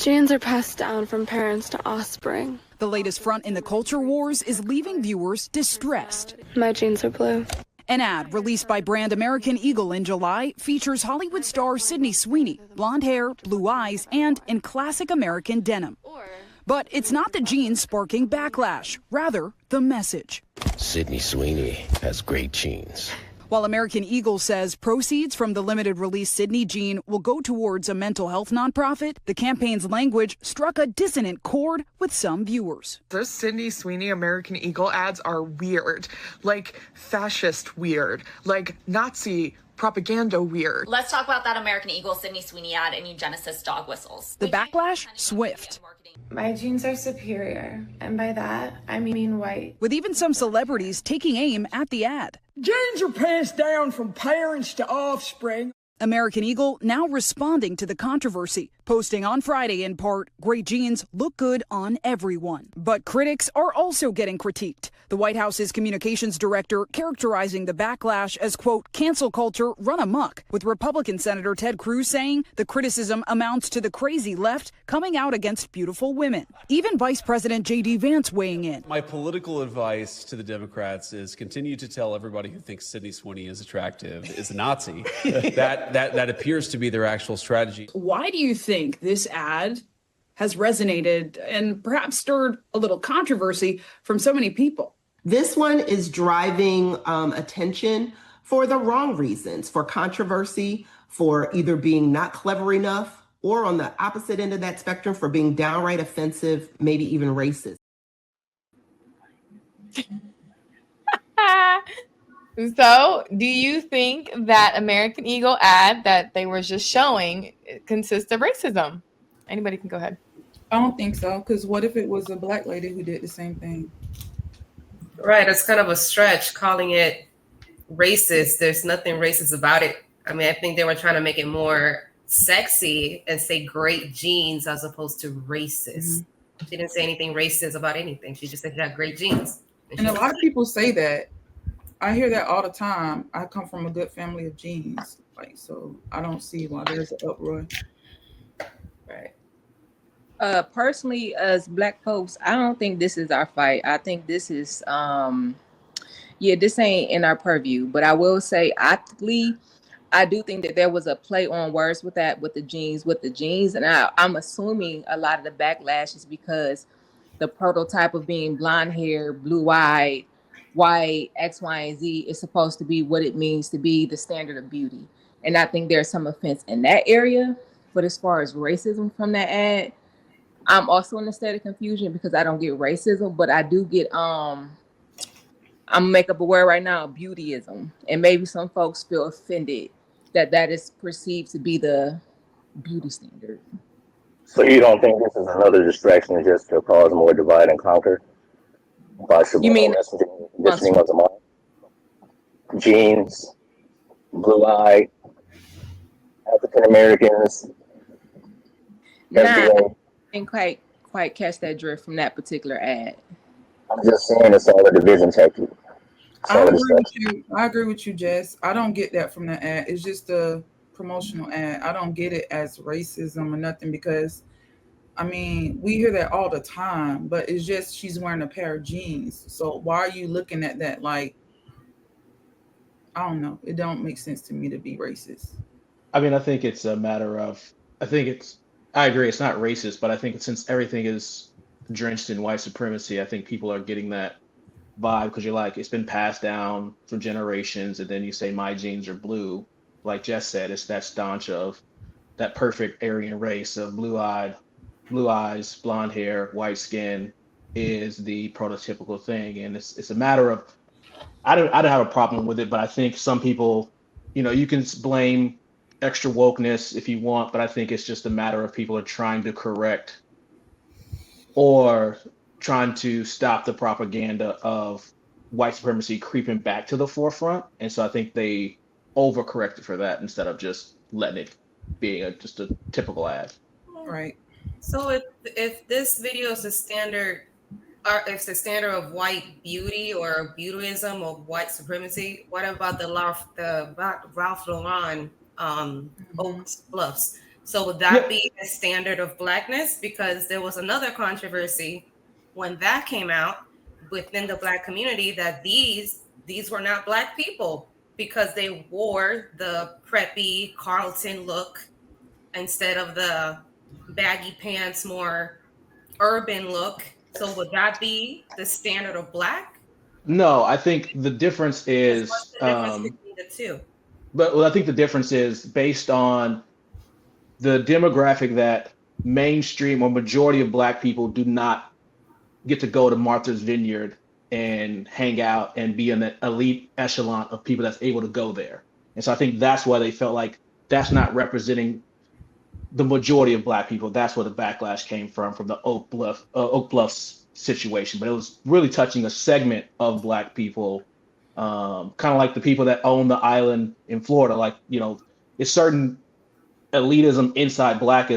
Genes are passed down from parents to offspring. The latest front in the culture wars is leaving viewers distressed. My genes are blue. An ad released by brand American Eagle in July features Hollywood star Sydney Sweeney, blonde hair, blue eyes, and in classic American denim. But it's not the genes sparking backlash, rather the message. Sydney Sweeney has great genes. While American Eagle says proceeds from the limited release Sydney gene will go towards a mental health nonprofit, the campaign's language struck a dissonant chord with some viewers. Those Sydney Sweeney American Eagle ads are weird, like fascist weird, like Nazi propaganda weird. Let's talk about that American Eagle Sydney Sweeney ad and eugenicist dog whistles. The backlash swift. My genes are superior, and by that, I mean white. With even some celebrities taking aim at the ad. Genes are passed down from parents to offspring. American Eagle now responding to the controversy, posting on Friday in part, great genes look good on everyone. But critics are also getting critiqued. The White House's communications director characterizing the backlash as, quote, cancel culture run amok, with Republican Senator Ted Cruz saying the criticism amounts to the crazy left coming out against beautiful women. Even Vice President J.D. Vance weighing in. My political advice to the Democrats is continue to tell everybody who thinks Sydney Sweeney is attractive is a Nazi. That appears to be their actual strategy. Why do you think this ad has resonated and perhaps stirred a little controversy from so many people? This one is driving attention for the wrong reasons, for controversy, for either being not clever enough, or on the opposite end of that spectrum, for being downright offensive, maybe even racist. So, do you think that American Eagle ad that they were just showing consists of racism? Anybody can go ahead. I don't think so, because what if it was a black lady who did the same thing? Right, it's kind of a stretch calling it racist. There's nothing racist about it. I mean, I think they were trying to make it more sexy and say great genes as opposed to racist. Mm-hmm. She didn't say anything racist about anything. She just said she had great genes. And a lot of people say that. I hear that all the time. I come from a good family of genes, so I don't see why there's an uproar. Right. Personally, as Black folks, I don't think this is our fight. I think this is, this ain't in our purview. But I will say, optically, I do think that there was a play on words with that, with the genes. And I'm assuming a lot of the backlash is because the prototype of being blonde hair, blue-eyed, white, X, Y, and Z is supposed to be what it means to be the standard of beauty. And I think there's some offense in that area. But as far as racism from that ad, I'm also in a state of confusion because I don't get racism, but I do get, I'm gonna make up a word right now, beautyism. And maybe some folks feel offended that is perceived to be the beauty standard. So you don't think this is another distraction just to cause more divide and conquer? You mean messaging of the mind? Genes, blue-eyed, African Americans. I didn't quite catch that drift from that particular ad. I'm just saying it's all a division tactic. I agree with you, Jess. I don't get that from the ad. It's just a promotional ad. I don't get it as racism or nothing because, I mean, we hear that all the time, but it's just she's wearing a pair of jeans. So why are you looking at that like, I don't know. It don't make sense to me to be racist. I mean, I think it's a matter of, I agree, it's not racist, but I think since everything is drenched in white supremacy, I think people are getting that vibe because you're like, it's been passed down for generations, and then you say my genes are blue. Like Jess said, it's that staunch of that perfect Aryan race of blue eyes, blonde hair, white skin is the prototypical thing. And it's a matter of, I don't have a problem with it, but I think some people, you can blame extra wokeness if you want, but I think it's just a matter of people are trying to correct or trying to stop the propaganda of white supremacy creeping back to the forefront. And so I think they overcorrected for that instead of just letting it being just a typical ad. Right. So if this video is a standard, or if it's a standard of white beauty or beautyism or white supremacy, what about the Ralph Lauren Oaks Bluffs? So would that be a standard of blackness? Because there was another controversy when that came out within the Black community that these were not Black people because they wore the preppy Carlton look instead of the baggy pants, more urban look. So would that be the standard of Black? No, I think the difference is, What's the difference between the two? but I think the difference is based on the demographic that mainstream or majority of Black people do not get to go to Martha's Vineyard and hang out and be in the elite echelon of people that's able to go there. And so I think that's why they felt like that's not representing the majority of Black people. That's where the backlash came from the Oak Bluffs situation. But it was really touching a segment of Black people, kind of like the people that own the island in Florida. Like, it's certain elitism inside Black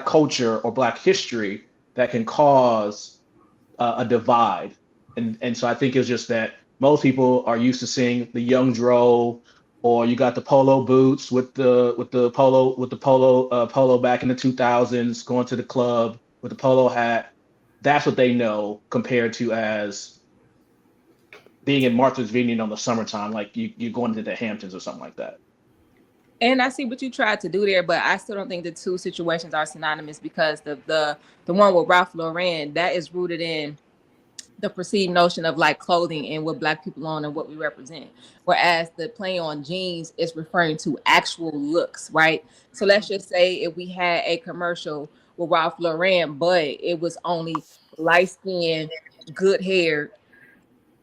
culture or Black history that can cause a divide. And so I think it's just that most people are used to seeing the young dro, or you got the polo boots with the polo back in the 2000s, going to the club with the polo hat. That's what they know compared to as being in Martha's Vineyard on the summertime, like you're going to the Hamptons or something like that. And I see what you tried to do there, but I still don't think the two situations are synonymous, because the one with Ralph Lauren, that is rooted in the perceived notion of like clothing and what Black people own and what we represent. Whereas the play on jeans is referring to actual looks, right? So let's just say if we had a commercial with Ralph Lauren, but it was only light-skinned, good hair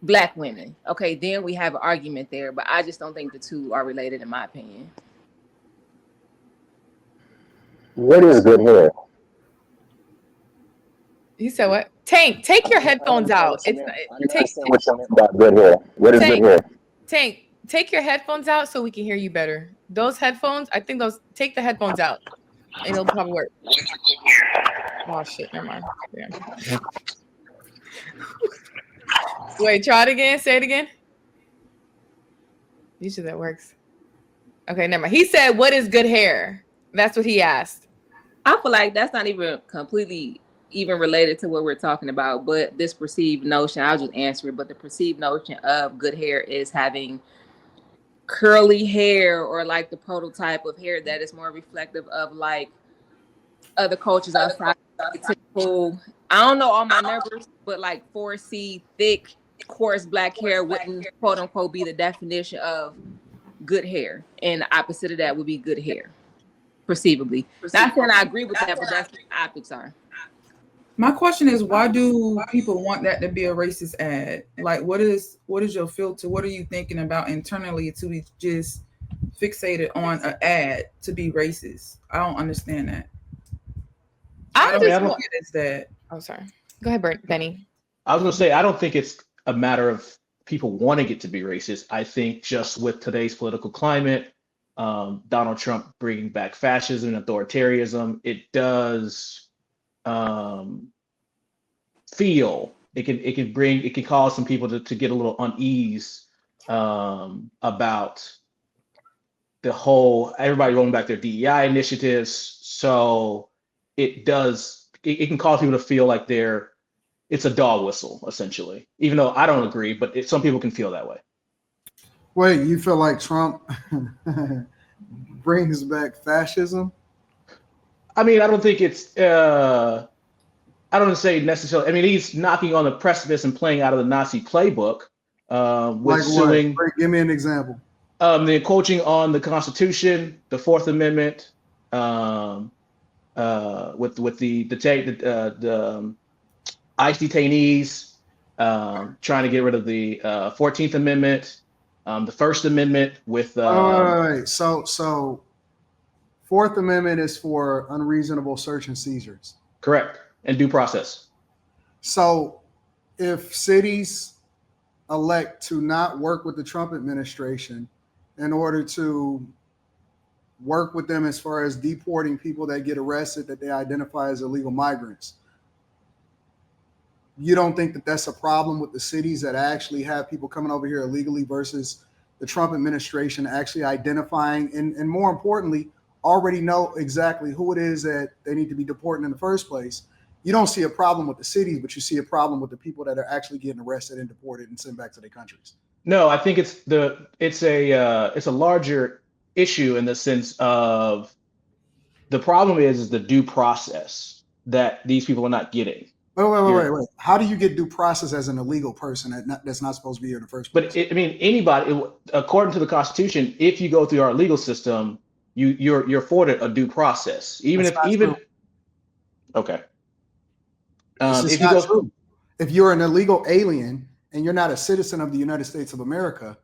Black women. Okay, then we have an argument there, but I just don't think the two are related in my opinion. What is good hair? You said what? Tank, take your headphones out. It's What you mean by good hair? What is good hair? Tank, take your headphones out so we can hear you better. Those headphones, I think take the headphones out and it'll probably work. Oh shit, never mind. Yeah. Wait, try it again. Say it again. Usually that works. Okay, never mind. He said, what is good hair? That's what he asked. I feel like that's not even completely even related to what we're talking about, but this perceived notion, I'll just answer it, but the perceived notion of good hair is having curly hair, or like the prototype of hair that is more reflective of like other cultures outside typical, I don't know all my numbers, but like 4C thick, coarse Black hair wouldn't quote unquote be the definition of good hair. And the opposite of that would be good hair, perceivably. Not saying I agree with that, but that's what the optics are. My question is, why do people want that to be a racist ad? Like, what is your filter? What are you thinking about internally to be just fixated on an ad to be racist? I don't understand that. I don't get it's that. Oh, sorry. Go ahead, Benny. I was going to say, I don't think it's a matter of people wanting it to be racist. I think just with today's political climate, Donald Trump bringing back fascism and authoritarianism, it does feel it can cause some people to get a little unease about the whole everybody rolling back their DEI initiatives. So it can cause people to feel like it's a dog whistle, essentially, even though I don't agree, but some people can feel that way. Wait, you feel like Trump brings back fascism? I mean, I don't think it's, I don't say necessarily, I mean, he's knocking on the precipice and playing out of the Nazi playbook. With suing, what? Give me an example. The encroaching on the Constitution, the Fourth Amendment, with the ICE detainees, trying to get rid of the 14th Amendment, the First Amendment with. All right. So Fourth Amendment is for unreasonable search and seizures. Correct. And due process. So if cities elect to not work with the Trump administration in order to work with them as far as deporting people that get arrested that they identify as illegal migrants, you don't think that that's a problem with the cities that actually have people coming over here illegally versus the Trump administration actually identifying and more importantly, already know exactly who it is that they need to be deporting in the first place, you don't see a problem with the cities, but you see a problem with the people that are actually getting arrested and deported and sent back to their countries. No, I think it's a larger issue in the sense of the problem is the due process that these people are not getting. Wait. How do you get due process as an illegal person that's not supposed to be here in the first place? But anybody, according to the Constitution, if you go through our legal system, you're afforded a due process, okay. If you go true. If you're an illegal alien and you're not a citizen of the United States of America,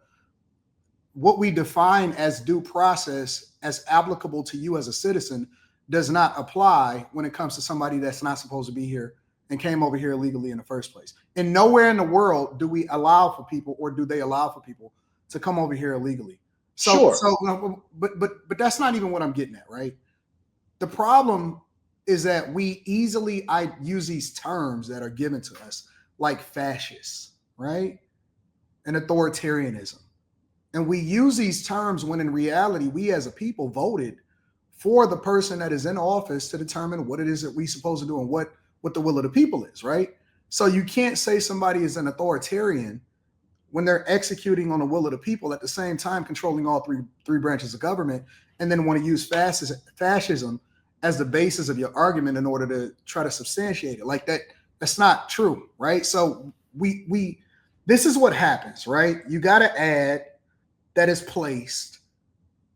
what we define as due process as applicable to you as a citizen does not apply when it comes to somebody that's not supposed to be here and came over here illegally in the first place. And nowhere in the world do we allow for people, or do they allow for people to come over here illegally. But that's not even what I'm getting at, right? The problem is that we easily use these terms that are given to us, like fascists, right? And authoritarianism. And we use these terms when in reality, we as a people voted for the person that is in office to determine what it is that we're supposed to do and what the will of the people is, right? So you can't say somebody is an authoritarian when they're executing on the will of the people, at the same time controlling all three branches of government, and then want to use fascism as the basis of your argument in order to try to substantiate it. Like that's not true, right? So this is what happens, right? You got to add that is placed,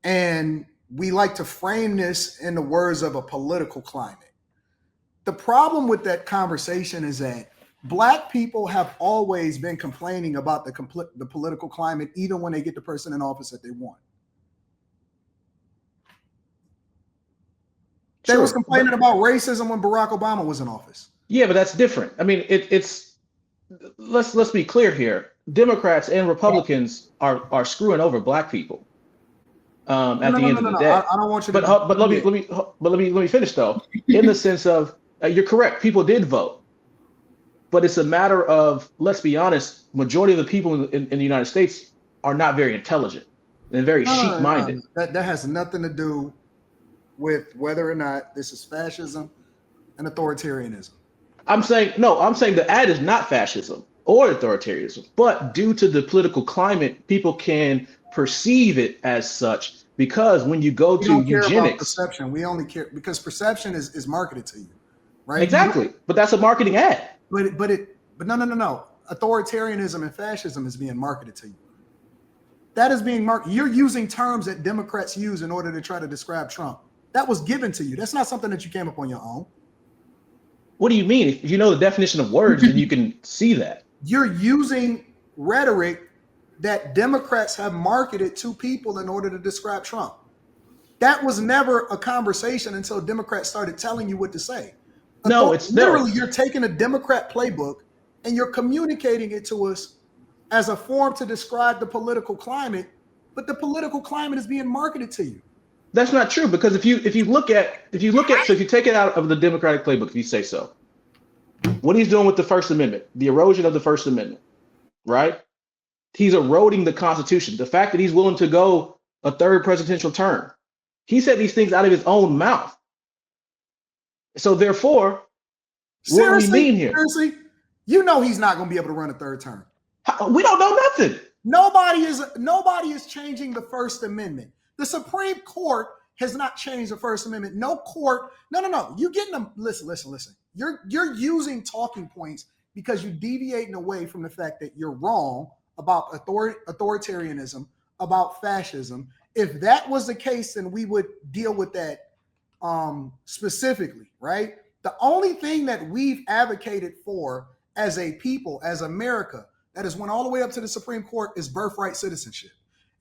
and we like to frame this in the words of a political climate. The problem with that conversation is that Black people have always been complaining about the political climate, even when they get the person in office that they want. They was complaining about racism when Barack Obama was in office. Yeah, but that's different. I mean, let's be clear here. Democrats and Republicans are screwing over Black people. At the end of the day, I don't want you to. But let me finish though. In the sense of you're correct. People did vote, but it's a matter of, let's be honest. Majority of the people in the United States are not very intelligent and very sheep-minded. That has nothing to do with whether or not this is fascism and authoritarianism. I'm saying the ad is not fascism or authoritarianism, but due to the political climate, people can perceive it as such, because when you go to eugenics, perception, we only care because perception is marketed to you, right? Exactly, but that's a marketing ad. But no. Authoritarianism and fascism is being marketed to you. That is being marketed. You're using terms that Democrats use in order to try to describe Trump. That was given to you. That's not something that you came up on your own. What do you mean? If you know the definition of words, then you can see that. You're using rhetoric that Democrats have marketed to people in order to describe Trump. That was never a conversation until Democrats started telling you what to say. No, it's literally you're taking a Democrat playbook and you're communicating it to us as a form to describe the political climate, but the political climate is being marketed to you. That's not true, because if you take it out of the Democratic playbook, if you say so, what he's doing with the First Amendment, the erosion of the First Amendment, right? He's eroding the Constitution. The fact that he's willing to go a third presidential term, he said these things out of his own mouth. So therefore, what do we mean here? Seriously, you know he's not going to be able to run a third term. We don't know nothing. Nobody is changing the First Amendment. The Supreme Court has not changed the First Amendment. No court. No. You getting them? Listen. You're using talking points because you're deviating away from the fact that you're wrong about authoritarianism, about fascism. If that was the case, then we would deal with that specifically, right? The only thing that we've advocated for as a people, as America, that has went all the way up to the Supreme Court is birthright citizenship.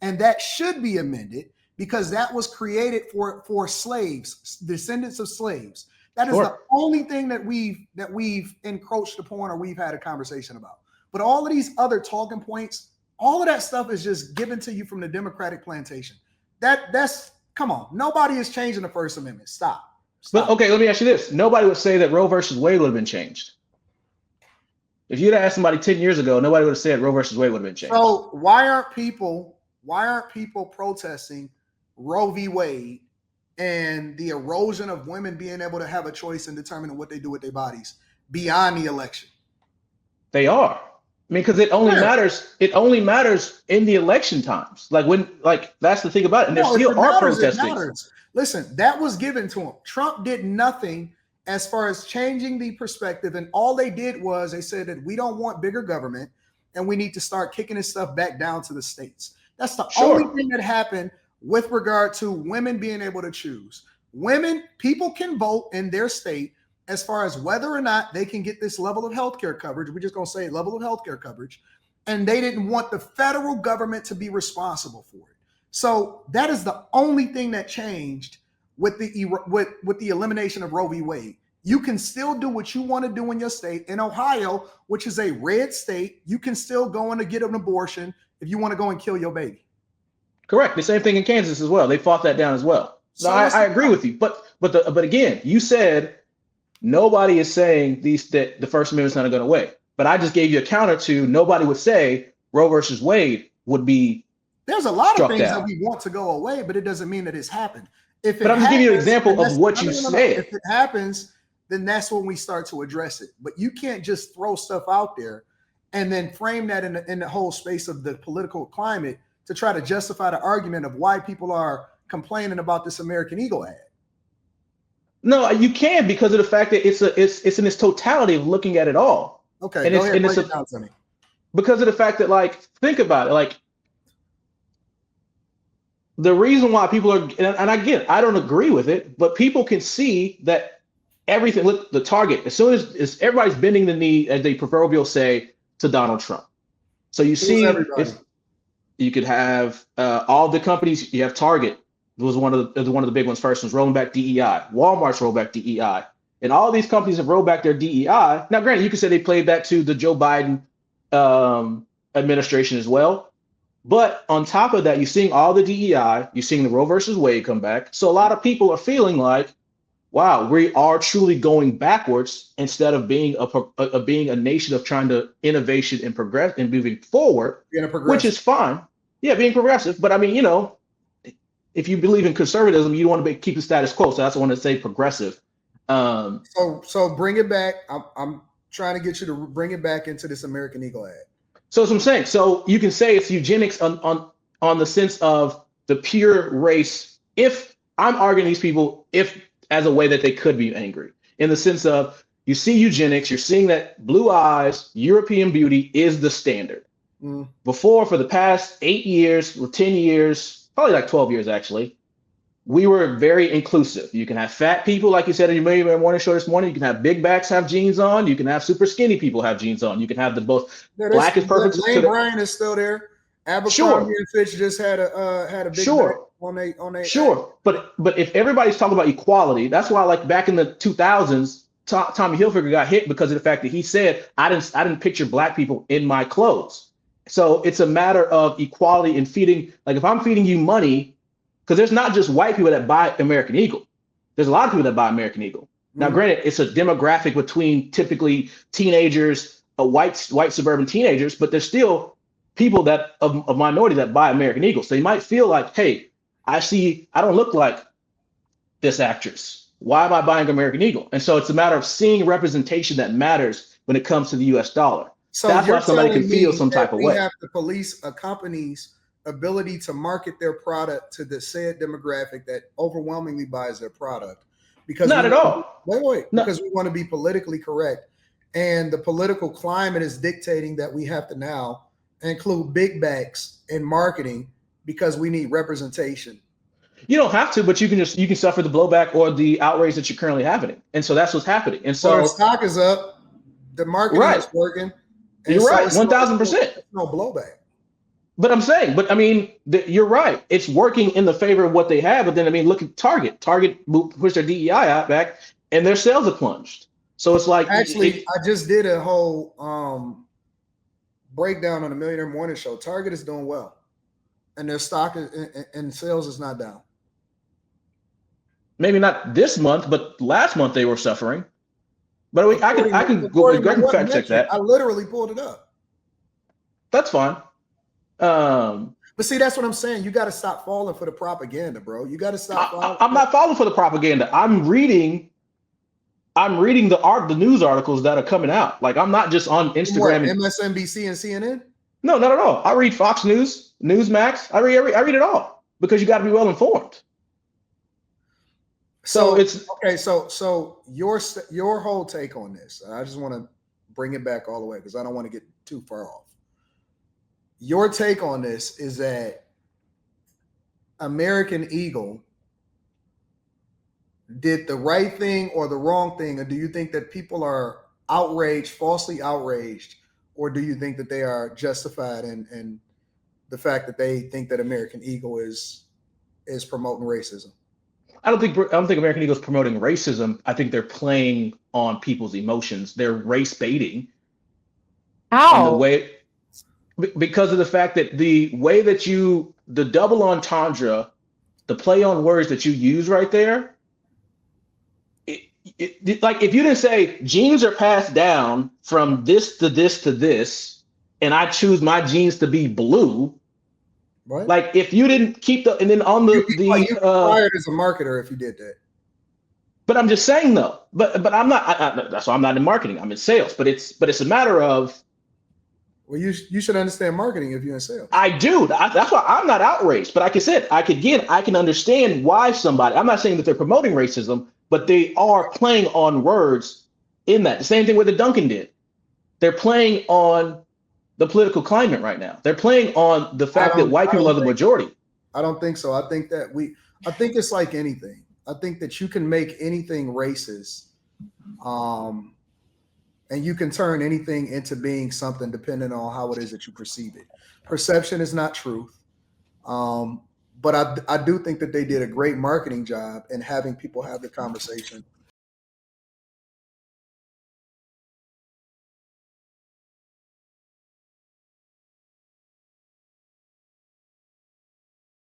And that should be amended because that was created for slaves, descendants of slaves. That is the only thing that we've encroached upon or we've had a conversation about. But all of these other talking points, all of that stuff is just given to you from the Democratic plantation. That's come on. Nobody is changing the First Amendment. Stop. But okay, let me ask you this. Nobody would say that Roe versus Wade would have been changed. If you'd asked somebody 10 years ago, nobody would have said Roe versus Wade would have been changed. So why aren't people protesting Roe v. Wade and the erosion of women being able to have a choice in determining what they do with their bodies beyond the election. They are. I mean, because it only matters. It only matters in the election times. Like that's the thing about it. And there still are protesting. Listen, that was given to him. Trump did nothing as far as changing the perspective, and all they did was they said that we don't want bigger government, and we need to start kicking this stuff back down to the states. That's the only thing that happened with regard to women being able to choose. People can vote in their state as far as whether or not they can get this level of healthcare coverage. We're just going to say level of healthcare coverage. And they didn't want the federal government to be responsible for it. So that is the only thing that changed with the elimination of Roe v. Wade. You can still do what you want to do in your state. In Ohio, which is a red state, you can still go in to get an abortion if you want to go and kill your baby. Correct. The same thing in Kansas as well. They fought that down as well. So I agree with you. But again, you said nobody is saying that the First Amendment's not going away. But I just gave you a counter to nobody would say Roe versus Wade would be. There's a lot of things down. That we want to go away, but it doesn't mean that it's happened. But I'm just giving you an example of what you said. If it happens, then that's when we start to address it. But you can't just throw stuff out there and then frame that in the whole space of the political climate to try to justify the argument of why people are complaining about this American Eagle ad. No, you can, because of the fact that it's in its totality of looking at it all. Okay, and go ahead, break it down to me. Because of the fact that, like, think about it, like the reason why people are, and again, I don't agree with it, but people can see that everything, look, the target, as soon as everybody's bending the knee, as they proverbial say, to Donald Trump. So you see, you could have all the companies. You have Target. It was one of the big ones first. Was rolling back DEI. Walmart's rolled back DEI, and all these companies have rolled back their DEI. Now, granted, you could say they played back to the Joe Biden administration as well. But on top of that, you're seeing all the DEI. You're seeing the Roe versus Wade come back. So a lot of people are feeling like, wow, we are truly going backwards instead of being a nation of trying to innovation and progress and moving forward, which is fine. Yeah, being progressive. But I mean, if you believe in conservatism, you want to keep the status quo. So that's why I want to say progressive. So bring it back. I'm trying to get you to bring it back into this American Eagle ad. So that's what I'm saying. So you can say it's eugenics on the sense of the pure race. If I'm arguing these people, as a way that they could be angry, in the sense of you see eugenics, you're seeing that blue eyes, European beauty is the standard. Before, for the past 8 years or 10 years, probably like 12 years actually, we were very inclusive. You can have fat people, like you said in your morning show this morning. You can have big backs have jeans on. You can have super skinny people have jeans on. You can have the both. Black is perfect. Lane Bryant is still there. Abercrombie and Fitch just had a big back on they. Sure, but if everybody's talking about equality, that's why, like, back in the 2000s, Tommy Hilfiger got hit because of the fact that he said I didn't picture black people in my clothes. So it's a matter of equality and feeding. Like, if I'm feeding you money, because there's not just white people that buy American Eagle. There's a lot of people that buy American Eagle. Now, granted, it's a demographic between typically teenagers, white suburban teenagers, but there's still people that of minority that buy American Eagle. So you might feel like, hey, I don't look like this actress. Why am I buying American Eagle? And so it's a matter of seeing representation that matters when it comes to the US dollar. So that's why somebody can feel some type of way. We have to police a company's ability to market their product to the said demographic that overwhelmingly buys their product. Because not at all. Because we want to be politically correct. And the political climate is dictating that we have to now include big backs in marketing because we need representation. You don't have to, but you can suffer the blowback or the outrage that you're currently having. And so that's what's happening. And so the stock is up, the marketing is working. You're right, 1,000%. No blowback. But I'm saying, you're right. It's working in the favor of what they have. But then, I mean, look at Target. Target pushed their DEI out back, and their sales have plunged. So it's like, actually, I just did a whole breakdown on the Millionaire Morning Show. Target is doing well, and their stock and sales is not down. Maybe not this month, but last month they were suffering. But I can go and fact check that. I literally pulled it up. That's fine. But But see, that's what I'm saying. You got to stop falling for the propaganda, bro. You got to stop. I'm not falling for the propaganda. I'm reading the news articles that are coming out. Like, I'm not just on Instagram. What, MSNBC and CNN? No, not at all. I read Fox News, Newsmax. I read it all because you got to be well informed. So it's okay. So your whole take on this, I just want to bring it back all the way because I don't want to get too far off. Your take on this is that American Eagle did the right thing or the wrong thing, or do you think that people are outraged, falsely outraged, or do you think that they are justified in the fact that they think that American Eagle is promoting racism? I don't think American Eagle is promoting racism. I think they're playing on people's emotions. They're race baiting. How? Because of the fact that the way that the double entendre, the play on words that you use right there, like if you didn't say genes are passed down from this to this to this, and I choose my genes to be blue, right? Like if you didn't keep and then on you fired as a marketer if you did that. But I'm just saying though, but I'm not. That's why I'm not in marketing. I'm in sales. But it's a matter of. Well, you should understand marketing if you're in sales. I do. That's why I'm not outraged. But like I said, I can understand why somebody. I'm not saying that they're promoting racism, but they are playing on words in that. The same thing with the Duncan did. They're playing on the political climate right now. They're playing on the fact that white people are the majority. I don't think so. I think it's like anything. I think that you can make anything racist, and you can turn anything into being something depending on how it is that you perceive it. Perception is not truth. But I do think that they did a great marketing job in having people have the conversation